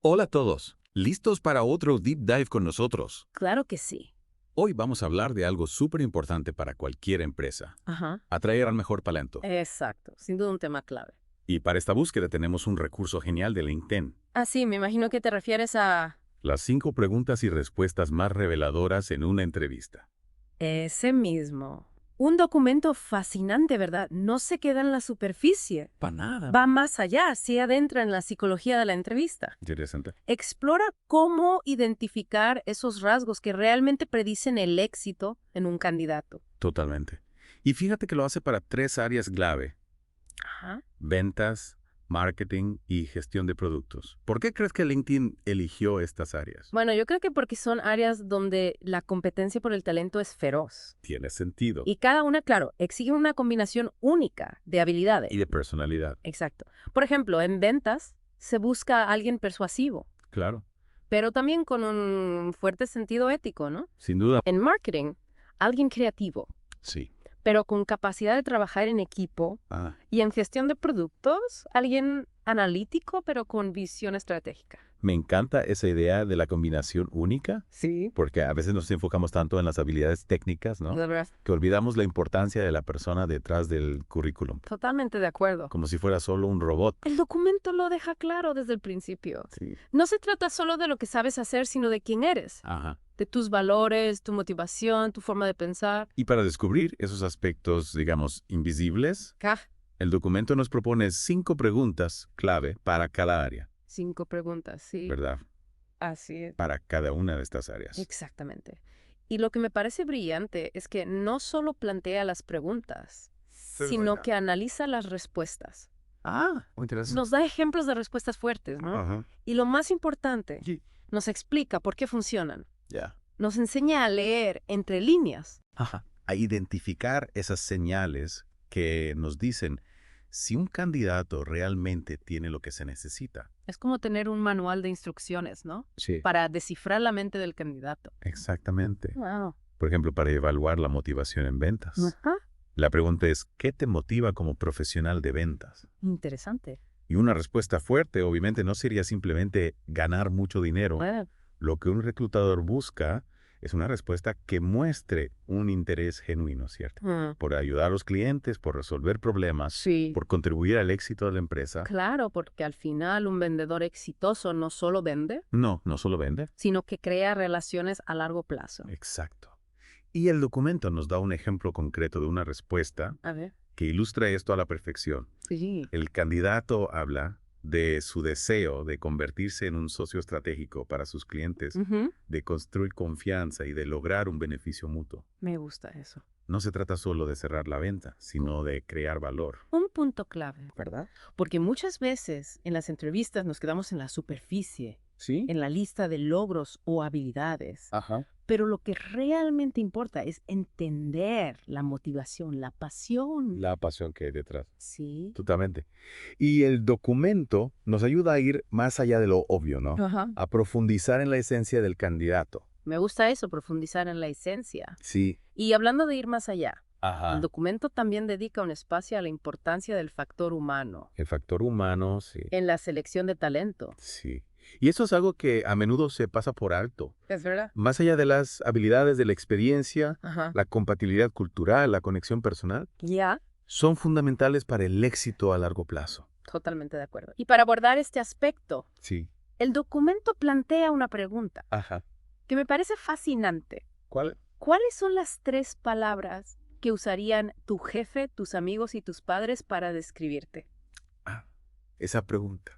Hola a todos, ¿listos para otro deep dive con nosotros? Claro que sí. Hoy vamos a hablar de algo súper importante para cualquier empresa, Ajá. atraer al mejor talento. Exacto, sin duda un tema clave. Y para esta búsqueda tenemos un recurso genial de LinkedIn. Ah, sí, me imagino que te refieres a Las 5 preguntas y respuestas más reveladoras en una entrevista. ese mismo. Un documento fascinante, ¿verdad? No se queda en la superficie. Para nada. Va más allá, se adentra en la psicología de la entrevista. Interesante. Explora cómo identificar esos rasgos que realmente predicen el éxito en un candidato. Totalmente. Y fíjate que lo hace para 3 áreas clave: Ajá. ventas, marketing y gestión de productos. ¿Por qué crees que LinkedIn eligió estas áreas? Bueno, yo creo que porque son áreas donde la competencia por el talento es feroz. Tiene sentido. Y cada una, claro, exige una combinación única de habilidades. Y de personalidad. Exacto. Por ejemplo, en ventas se busca a alguien persuasivo, Claro. pero también con un fuerte sentido ético, ¿no? Sin duda. En marketing, alguien creativo, Sí. pero con capacidad de trabajar en equipo. Ah, Y en gestión de productos, alguien analítico, pero con visión estratégica. me encanta esa idea de la combinación única, Sí. porque a veces nos enfocamos tanto en las habilidades técnicas, ¿no? De verdad. Que olvidamos la importancia de la persona detrás del currículum, Totalmente de acuerdo. como si fuera solo un robot. El documento lo deja claro desde el principio. Sí. No se trata solo de lo que sabes hacer, sino de quién eres. Ajá. De tus valores, tu motivación, tu forma de pensar. Y para descubrir esos aspectos, digamos, invisibles, el documento nos propone 5 preguntas clave para cada área, 5 preguntas, sí. ¿verdad? Así es. Para cada una de estas áreas. Exactamente. Y lo que me parece brillante es que no solo plantea las preguntas, sino que analiza las respuestas. Ah, muy interesante. Nos da ejemplos de respuestas fuertes, ¿no? Ajá. Y lo más importante, Sí. nos explica por qué funcionan. Ya. Nos enseña a leer entre líneas. Ajá. A identificar esas señales que nos dicen si un candidato realmente tiene lo que se necesita. Es como tener un manual de instrucciones, ¿no? Sí. Para descifrar la mente del candidato. Exactamente. Wow. Por ejemplo, para evaluar la motivación en ventas. Ajá. La pregunta es, ¿qué te motiva como profesional de ventas? Interesante. Y una respuesta fuerte, obviamente, no sería simplemente ganar mucho dinero. Bueno, Lo que un reclutador busca es una respuesta que muestre un interés genuino, ¿cierto? Por ayudar a los clientes, por resolver problemas, sí. por contribuir al éxito de la empresa. Claro, porque al final un vendedor exitoso no solo vende, No, no solo vende. sino que crea relaciones a largo plazo. Exacto. Y el documento nos da un ejemplo concreto de una respuesta A ver. que ilustra esto a la perfección. Sí. El candidato habla de su deseo de convertirse en un socio estratégico para sus clientes, Ujú. de construir confianza y de lograr un beneficio mutuo. Me gusta eso. No se trata solo de cerrar la venta, sino de crear valor. Un punto clave, ¿Verdad? porque muchas veces en las entrevistas nos quedamos en la superficie, Sí. en la lista de logros o habilidades. Ajá. Pero lo que realmente importa es entender la motivación, la pasión. La pasión que hay detrás. Sí. Totalmente. Y el documento nos ayuda a ir más allá de lo obvio, ¿no? Ajá. A profundizar en la esencia del candidato. Me gusta eso, profundizar en la esencia. Sí. Y hablando de ir más allá, el Ajá. documento también dedica un espacio a la importancia del factor humano El factor humano, sí. en la selección de talento. Sí. Y eso es algo que a menudo se pasa por alto. ¿Es verdad? Más allá de las habilidades de la experiencia, Ajá. la compatibilidad cultural, la conexión personal, Ya, son fundamentales para el éxito a largo plazo. totalmente de acuerdo. Y para abordar este aspecto, Sí. el documento plantea una pregunta Ajá. que me parece fascinante. ¿Cuál? ¿Cuáles son las 3 palabras que usarían tu jefe, tus amigos y tus padres para describirte? Ah, esa pregunta.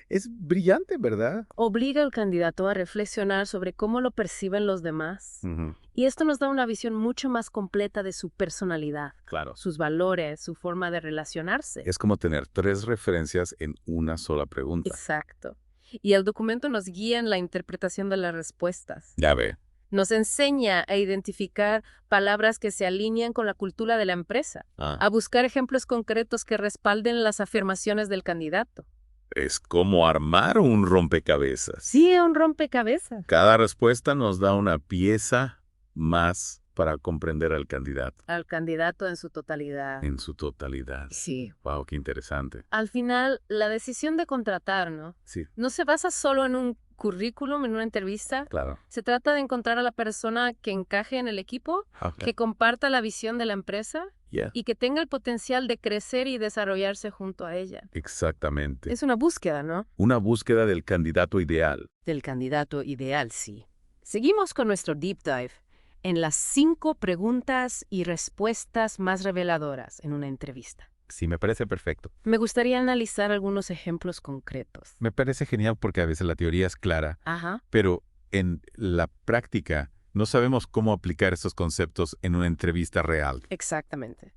Es brillante, ¿verdad? Obliga al candidato a reflexionar sobre cómo lo perciben los demás. Ujú. Y esto nos da una visión mucho más completa de su personalidad, Claro. sus valores, su forma de relacionarse. Es como tener 3 referencias en una sola pregunta. Exacto. Y el documento nos guía en la interpretación de las respuestas. Ya ve. Nos enseña a identificar palabras que se alinean con la cultura de la empresa, a buscar ejemplos concretos que respalden las afirmaciones del candidato. Es como armar un rompecabezas. Sí, un rompecabezas. Cada respuesta nos da una pieza más para comprender al candidato. Al candidato en su totalidad. En su totalidad. Sí. Wow, qué interesante. Al final, la decisión de contratar, ¿no? Sí. No se basa solo en un currículum, en una entrevista. Claro. Se trata de encontrar a la persona que encaje en el equipo, que comparta la visión de la empresa y que tenga el potencial de crecer y desarrollarse junto a ella. Exactamente. Es una búsqueda, ¿no? Una búsqueda del candidato ideal. Del candidato ideal, sí. Seguimos con nuestro deep dive en las 5 preguntas y respuestas más reveladoras en una entrevista. Sí, me parece perfecto. Me gustaría analizar algunos ejemplos concretos. Me parece genial porque a veces la teoría es clara, pero en la práctica no sabemos cómo aplicar esos conceptos en una entrevista real. Exactamente.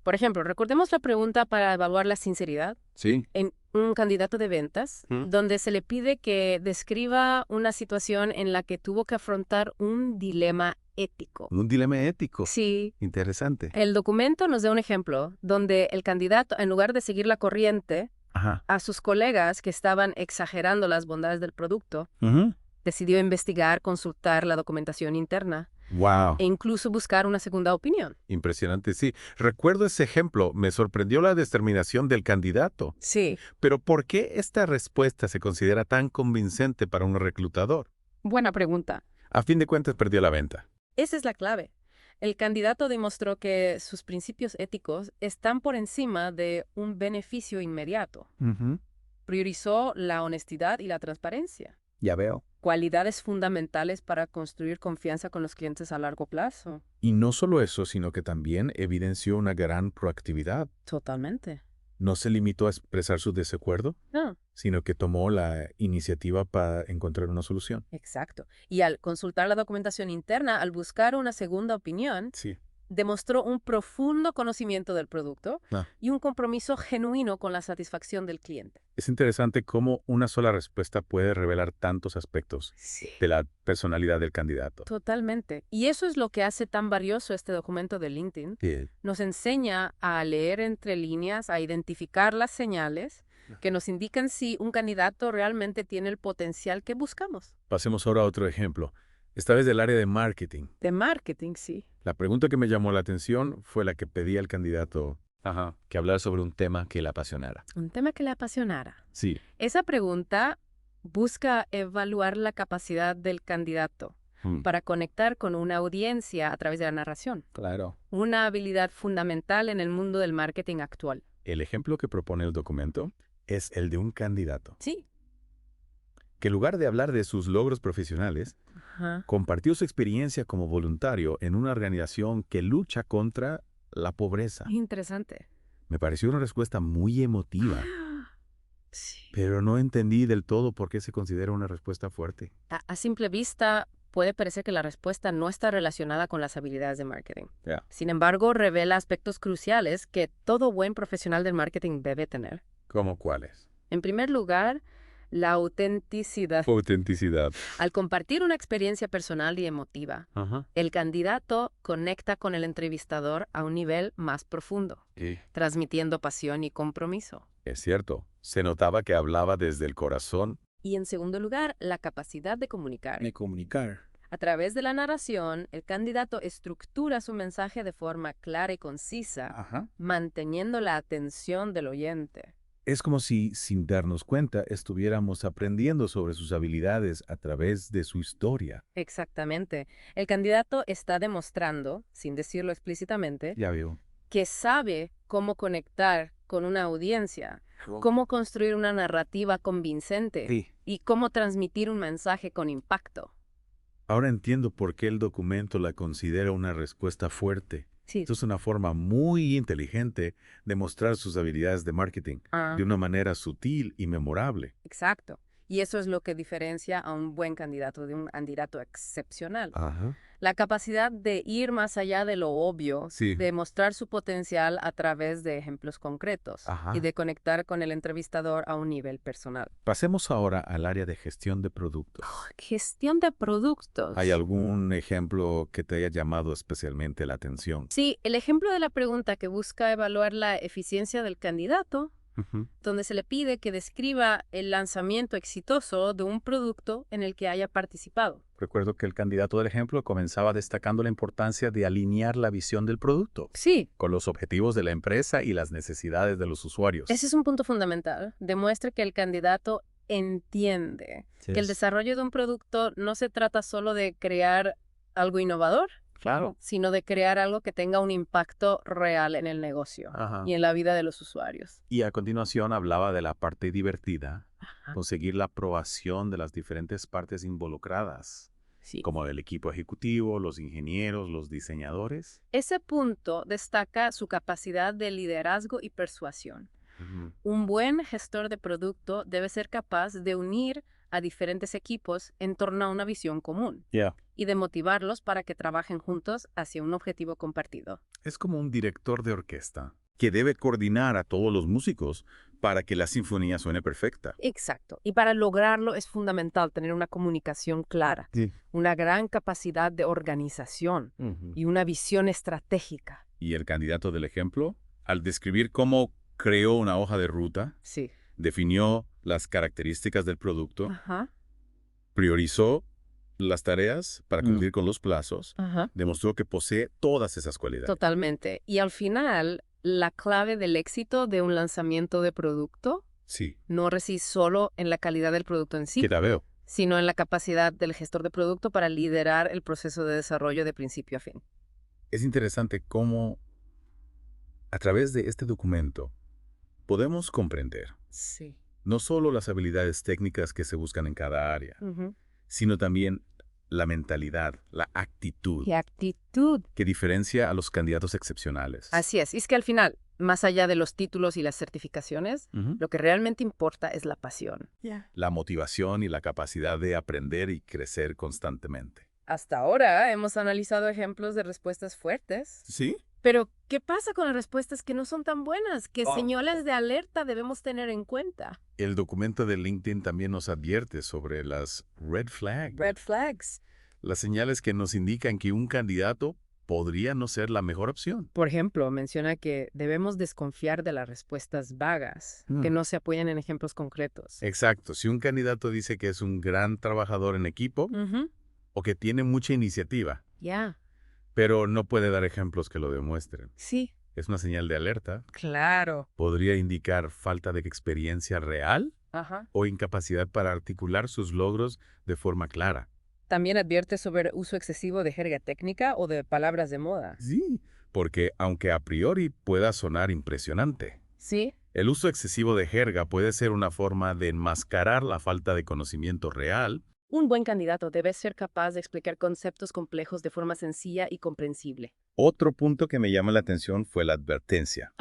Por ejemplo, recordemos la pregunta para evaluar la sinceridad. Sí. En un candidato de ventas, donde se le pide que describa una situación en la que tuvo que afrontar un dilema ético. Un dilema ético. Sí. Interesante. El documento nos da un ejemplo donde el candidato, en lugar de seguir la corriente, a sus colegas que estaban exagerando las bondades del producto, decidió investigar, consultar la documentación interna. Wow. E incluso buscar una segunda opinión. Impresionante, sí. Recuerdo ese ejemplo. Me sorprendió la determinación del candidato. Sí. Pero ¿por qué esta respuesta se considera tan convincente para un reclutador? Buena pregunta. A fin de cuentas, perdió la venta. Esa es la clave. El candidato demostró que sus principios éticos están por encima de un beneficio inmediato. Priorizó la honestidad y la transparencia. Ya veo. Cualidades fundamentales para construir confianza con los clientes a largo plazo. Y no solo eso, sino que también evidenció una gran proactividad. Totalmente. No se limitó a expresar su desacuerdo, sino que tomó la iniciativa para encontrar una solución. Exacto. Y al consultar la documentación interna, al buscar una segunda opinión, demostró un profundo conocimiento del producto y un compromiso genuino con la satisfacción del cliente. Es interesante cómo una sola respuesta puede revelar tantos aspectos de la personalidad del candidato. Totalmente. Y eso es lo que hace tan valioso este documento de LinkedIn. Nos enseña a leer entre líneas, a identificar las señales que nos indican si un candidato realmente tiene el potencial que buscamos. Pasemos ahora a otro ejemplo. Esta vez del área de marketing. De marketing, sí. La pregunta que me llamó la atención fue la que pedía al candidato que hablara sobre un tema que le apasionara. Un tema que le apasionara. Sí. Esa pregunta busca evaluar la capacidad del candidato para conectar con una audiencia a través de la narración. Claro. Una habilidad fundamental en el mundo del marketing actual. El ejemplo que propone el documento es el de un candidato. Sí. Que en lugar de hablar de sus logros profesionales, compartió su experiencia como voluntario en una organización que lucha contra la pobreza. Interesante. Me pareció una respuesta muy emotiva, Sí. pero no entendí del todo por qué se considera una respuesta fuerte. A simple vista, puede parecer que la respuesta no está relacionada con las habilidades de marketing. Sin embargo, revela aspectos cruciales que todo buen profesional del marketing debe tener. ¿Cómo cuáles? En primer lugar, la autenticidad. Autenticidad. Al compartir una experiencia personal y emotiva, el candidato conecta con el entrevistador a un nivel más profundo, transmitiendo pasión y compromiso. Es cierto, se notaba que hablaba desde el corazón. Y en segundo lugar, la capacidad de comunicar. comunicar. A través de la narración, el candidato estructura su mensaje de forma clara y concisa, manteniendo la atención del oyente. Es como si, sin darnos cuenta, estuviéramos aprendiendo sobre sus habilidades a través de su historia. Exactamente. El candidato está demostrando, sin decirlo explícitamente, Ya veo. que sabe cómo conectar con una audiencia, cómo construir una narrativa convincente y cómo transmitir un mensaje con impacto. Ahora entiendo por qué el documento la considera una respuesta fuerte. Sí. Esto es una forma muy inteligente de mostrar sus habilidades de marketing de una manera sutil y memorable. Exacto. Y eso es lo que diferencia a un buen candidato de un candidato excepcional. La capacidad de ir más allá de lo obvio, de mostrar su potencial a través de ejemplos concretos y de conectar con el entrevistador a un nivel personal. Pasemos ahora al área de gestión de productos. Gestión de productos. ¿Hay algún ejemplo que te haya llamado especialmente la atención? Sí, el ejemplo de la pregunta que busca evaluar la eficiencia del candidato donde se le pide que describa el lanzamiento exitoso de un producto en el que haya participado. Recuerdo que el candidato del ejemplo comenzaba destacando la importancia de alinear la visión del producto con los objetivos de la empresa y las necesidades de los usuarios. Ese es un punto fundamental. Demuestra que el candidato entiende que el desarrollo de un producto no se trata solo de crear algo innovador, sino de crear algo que tenga un impacto real en el negocio y en la vida de los usuarios. Y a continuación hablaba de la parte divertida, conseguir la aprobación de las diferentes partes involucradas, como el equipo ejecutivo, los ingenieros, los diseñadores. Ese punto destaca su capacidad de liderazgo y persuasión. Un buen gestor de producto debe ser capaz de unir a diferentes equipos en torno a una visión común y de motivarlos para que trabajen juntos hacia un objetivo compartido. Es como un director de orquesta que debe coordinar a todos los músicos para que la sinfonía suene perfecta. Exacto. Y para lograrlo es fundamental tener una comunicación clara, una gran capacidad de organización y una visión estratégica. Y el candidato del ejemplo, al describir cómo creó una hoja de ruta, definió las características del producto, priorizó las tareas para cumplir con los plazos, demostró que posee todas esas cualidades. Totalmente. Y al final, la clave del éxito de un lanzamiento de producto no reside solo en la calidad del producto en sí, sino en la capacidad del gestor de producto para liderar el proceso de desarrollo de principio a fin. Es interesante cómo, a través de este documento, podemos comprender no solo las habilidades técnicas que se buscan en cada área, sino también la mentalidad, la actitud. ¿Qué actitud? Que diferencia a los candidatos excepcionales. Así es. Y es que al final, más allá de los títulos y las certificaciones, lo que realmente importa es la pasión. La motivación y la capacidad de aprender y crecer constantemente. Hasta ahora hemos analizado ejemplos de respuestas fuertes. ¿Sí? Pero, ¿qué pasa con las respuestas que no son tan buenas? ¿Qué señales de alerta debemos tener en cuenta? El documento de LinkedIn también nos advierte sobre las red flags. Red flags. Las señales que nos indican que un candidato podría no ser la mejor opción. Por ejemplo, menciona que debemos desconfiar de las respuestas vagas, que no se apoyan en ejemplos concretos. Exacto. Si un candidato dice que es un gran trabajador en equipo o que tiene mucha iniciativa, pero no puede dar ejemplos que lo demuestren. Es una señal de alerta. Claro. Podría indicar falta de experiencia real o incapacidad para articular sus logros de forma clara. También advierte sobre uso excesivo de jerga técnica o de palabras de moda. Sí, porque aunque a priori pueda sonar impresionante, el uso excesivo de jerga puede ser una forma de enmascarar la falta de conocimiento real. Un buen candidato debe ser capaz de explicar conceptos complejos de forma sencilla y comprensible. Otro punto que me llama la atención fue la advertencia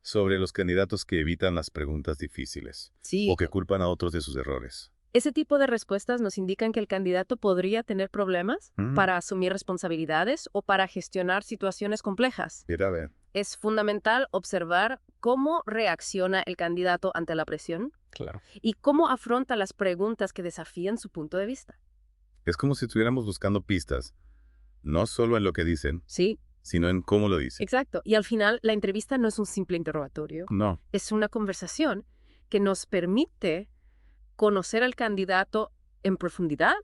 sobre los candidatos que evitan las preguntas difíciles o que culpan a otros de sus errores. Ese tipo de respuestas nos indican que el candidato podría tener problemas para asumir responsabilidades o para gestionar situaciones complejas. Es fundamental observar cómo reacciona el candidato ante la presión y cómo afronta las preguntas que desafían su punto de vista. Es como si estuviéramos buscando pistas, no solo en lo que dicen, sino en cómo lo dicen. Exacto. Y al final, la entrevista no es un simple interrogatorio. No. Es una conversación que nos permite conocer al candidato en profundidad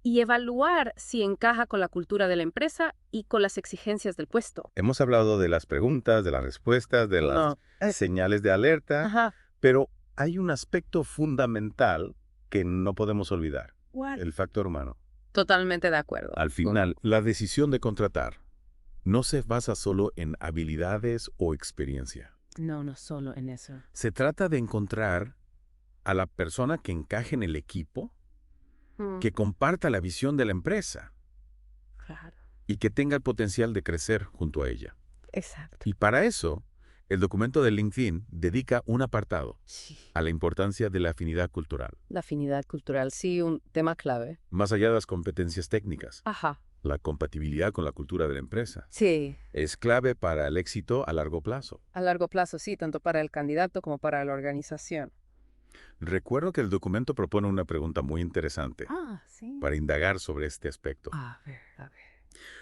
y evaluar si encaja con la cultura de la empresa y con las exigencias del puesto. Hemos hablado de las preguntas, de las respuestas, de las señales de alerta, pero hay un aspecto fundamental que no podemos olvidar, el factor humano. Totalmente de acuerdo. Al final, la decisión de contratar no se basa solo en habilidades o experiencia. No solo en eso. Se trata de encontrar a la persona que encaje en el equipo, que comparta la visión de la empresa y que tenga el potencial de crecer junto a ella. Exacto. Y para eso, el documento de LinkedIn dedica un apartado a la importancia de la afinidad cultural. La afinidad cultural, sí, un tema clave. Más allá de las competencias técnicas. La compatibilidad con la cultura de la empresa. Es clave para el éxito a largo plazo. A largo plazo, sí, tanto para el candidato como para la organización. Recuerdo que el documento propone una pregunta muy interesante para indagar sobre este aspecto. A ver.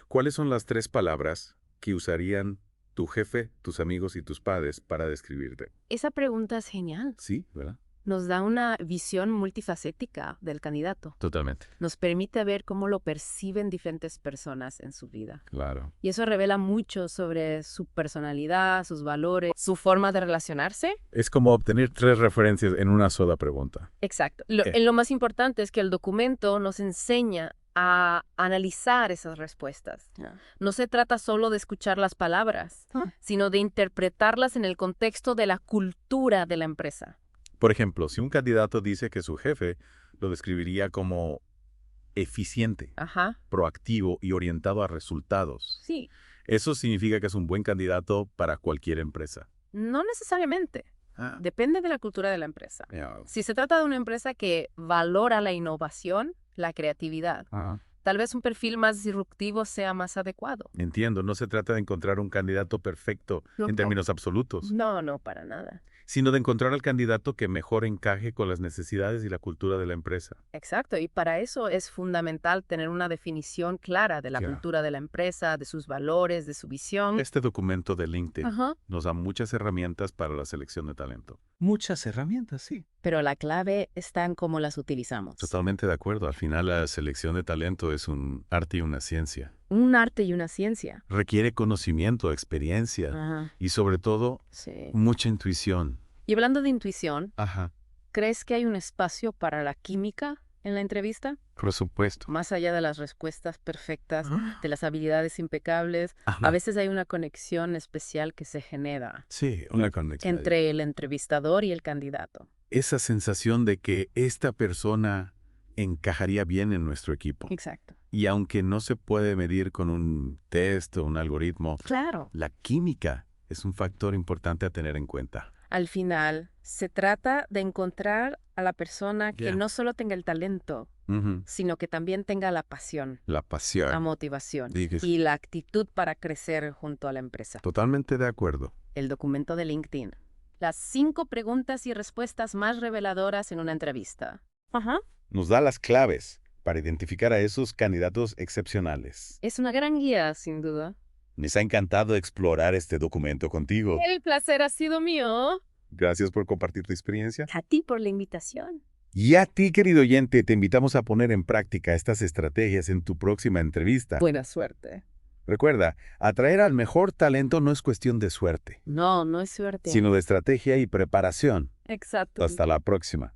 ¿Cuáles son las 3 palabras que usarían tu jefe, tus amigos y tus padres para describirte? Esa pregunta es genial. Sí, ¿verdad? Nos da una visión multifacética del candidato. Totalmente. Nos permite ver cómo lo perciben diferentes personas en su vida. Claro. Y eso revela mucho sobre su personalidad, sus valores, su forma de relacionarse. Es como obtener 3 referencias en una sola pregunta. Exacto. Lo más importante es que el documento nos enseña a analizar esas respuestas. No se trata solo de escuchar las palabras, sino de interpretarlas en el contexto de la cultura de la empresa. Por ejemplo, si un candidato dice que su jefe lo describiría como eficiente, proactivo y orientado a resultados. Sí. Eso significa que es un buen candidato para cualquier empresa. No necesariamente. Depende de la cultura de la empresa. Si se trata de una empresa que valora la innovación, la creatividad, tal vez un perfil más disruptivo sea más adecuado. Entiendo, no se trata de encontrar un candidato perfecto en términos absolutos. No, para nada. Sino de encontrar al candidato que mejor encaje con las necesidades y la cultura de la empresa. Exacto, y para eso es fundamental tener una definición clara de la cultura de la empresa, de sus valores, de su visión. Este documento de LinkedIn nos da muchas herramientas para la selección de talento. Muchas herramientas, sí. Pero la clave está en cómo las utilizamos. Totalmente de acuerdo. Al final la selección de talento es un arte y una ciencia. Un arte y una ciencia. Requiere conocimiento, experiencia y sobre todo mucha intuición. Y hablando de intuición, ¿crees que hay un espacio para la química en la entrevista? Por supuesto. Más allá de las respuestas perfectas, de las habilidades impecables, a veces hay una conexión especial que se genera. Sí, una conexión. Entre el entrevistador y el candidato. Esa sensación de que esta persona encajaría bien en nuestro equipo. Exacto. Y aunque no se puede medir con un test o un algoritmo, la química es un factor importante a tener en cuenta. Al final, se trata de encontrar a la persona que no solo tenga el talento, sino que también tenga la pasión. La pasión. La motivación. Y la actitud para crecer junto a la empresa. Totalmente de acuerdo. El documento de LinkedIn. Las 5 preguntas y respuestas más reveladoras en una entrevista. Nos da las claves para identificar a esos candidatos excepcionales. Es una gran guía, sin duda. Nos ha encantado explorar este documento contigo. El placer ha sido mío. Gracias por compartir tu experiencia. A ti por la invitación. Y a ti, querido oyente, te invitamos a poner en práctica estas estrategias en tu próxima entrevista. Buena suerte. Recuerda, atraer al mejor talento no es cuestión de suerte. No es suerte. Sino de estrategia y preparación. Exacto. Hasta la próxima.